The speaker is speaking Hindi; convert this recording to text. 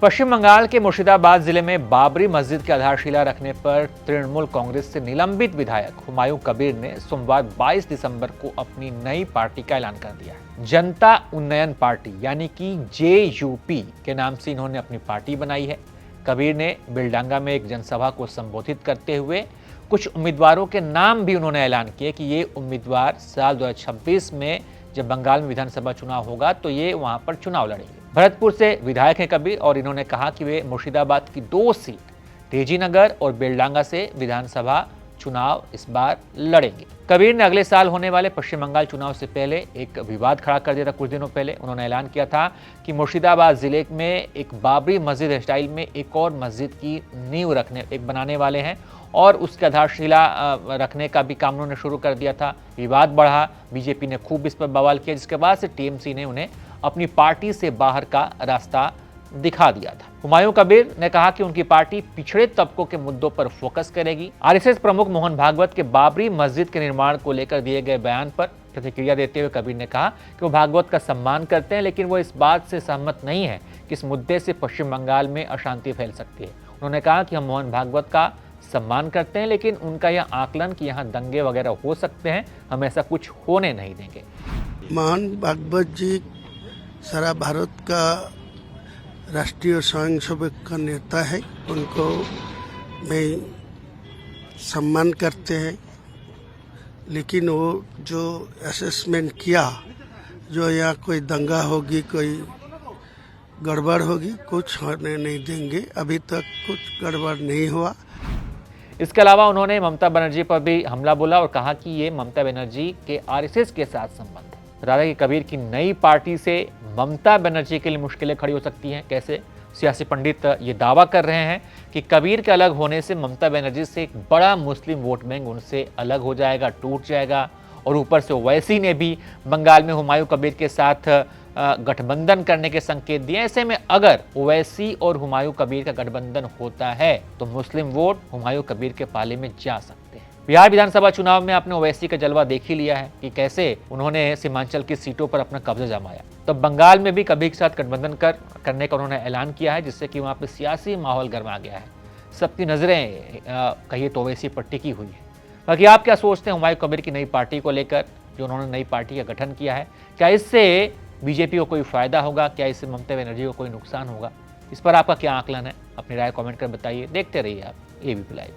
पश्चिम बंगाल के मुर्शिदाबाद जिले में बाबरी मस्जिद की आधारशिला रखने पर तृणमूल कांग्रेस से निलंबित विधायक हुमायूं कबीर ने सोमवार 22 दिसंबर को अपनी नई पार्टी का ऐलान कर दिया है। जनता उन्नयन पार्टी यानी कि JUP के नाम से इन्होंने अपनी पार्टी बनाई है। कबीर ने बिलडांगा में एक जनसभा को संबोधित करते हुए कुछ उम्मीदवारों के नाम भी उन्होंने ऐलान किए कि ये उम्मीदवार साल 2026 में जब बंगाल में विधानसभा चुनाव होगा तो ये वहां पर चुनाव लड़ेंगे। भरतपुर से विधायक हैं कबीर और इन्होंने कहा कि वे मुर्शिदाबाद की 2 सीट तेजी नगर और बेलडांगा से विधानसभा चुनाव इस बार लड़ेंगे। कबीर ने अगले साल होने वाले पश्चिम बंगाल चुनाव से पहले एक विवाद खड़ा कर दिया था। कुछ दिनों पहले उन्होंने ऐलान किया था कि मुर्शिदाबाद जिले में एक बाबरी मस्जिद स्टाइल में एक और मस्जिद की नींव बनाने वाले हैं और उसकी आधारशिला रखने का भी काम उन्होंने शुरू कर दिया था। विवाद बढ़ा, बीजेपी ने खूब इस पर बवाल किया, जिसके बाद से TMC ने उन्हें अपनी पार्टी से बाहर का रास्ता दिखा दिया था। हुमायूं कबीर ने कहा कि उनकी पार्टी पिछड़े तबकों के मुद्दों पर फोकस करेगी। RSS प्रमुख मोहन भागवत के बाबरी मस्जिद के निर्माण को लेकर दिए गए बयान पर प्रतिक्रिया देते हुए कबीर ने कहा कि वो भागवत का सम्मान करते हैं, लेकिन वो इस बात से सहमत नहीं है कि इस मुद्दे से पश्चिम बंगाल में अशांति फैल सकती है। उन्होंने कहा कि हम मोहन भागवत का सम्मान करते हैं, लेकिन उनका यह आकलन कि यहाँ दंगे वगैरह हो सकते हैं, हम ऐसा कुछ होने नहीं देंगे। मोहन भागवत जी सारा भारत का राष्ट्रीय स्वयंसेवक का नेता है, उनको मैं सम्मान करते हैं, लेकिन वो जो असेसमेंट किया जो यहाँ कोई दंगा होगी, कोई गड़बड़ होगी, कुछ होने नहीं देंगे। अभी तक कुछ गड़बड़ नहीं हुआ। इसके अलावा उन्होंने ममता बनर्जी पर भी हमला बोला और कहा कि ये ममता बनर्जी के RSS के साथ संबंध है। बता दें कि कबीर की नई पार्टी से ममता बनर्जी के लिए मुश्किलें खड़ी हो सकती हैं। कैसे? सियासी पंडित ये दावा कर रहे हैं कि कबीर के अलग होने से ममता बनर्जी से एक बड़ा मुस्लिम वोट बैंक उनसे अलग हो जाएगा, टूट जाएगा। और ऊपर से ओवैसी ने भी बंगाल में हुमायूं कबीर के साथ गठबंधन करने के संकेत दिए। ऐसे में अगर ओवैसी और हुमायूं कबीर का गठबंधन होता है तो मुस्लिम वोट हुमायूं कबीर के पाले में जा सकते हैं। बिहार विधानसभा चुनाव में आपने ओवैसी का जलवा देख ही लिया है कि कैसे उन्होंने सीमांचल की सीटों पर अपना कब्जा जमाया। तो बंगाल में भी कबीर के साथ गठबंधन करने का उन्होंने ऐलान किया है, जिससे कि वहाँ पे सियासी माहौल गर्मा गया है। सबकी नजरें कहिए तो ओवैसी पर टिकी हुई है। बाकी आप क्या सोचते हैं हुमायूं कबीर की नई पार्टी को लेकर, जो उन्होंने नई पार्टी का गठन किया है? क्या इससे बीजेपी को कोई फायदा होगा? क्या इससे ममता बनर्जी को कोई नुकसान होगा? इस पर आपका क्या आकलन है? अपनी राय कमेंट कर बताइए। देखते रहिए आप ABP लाइव।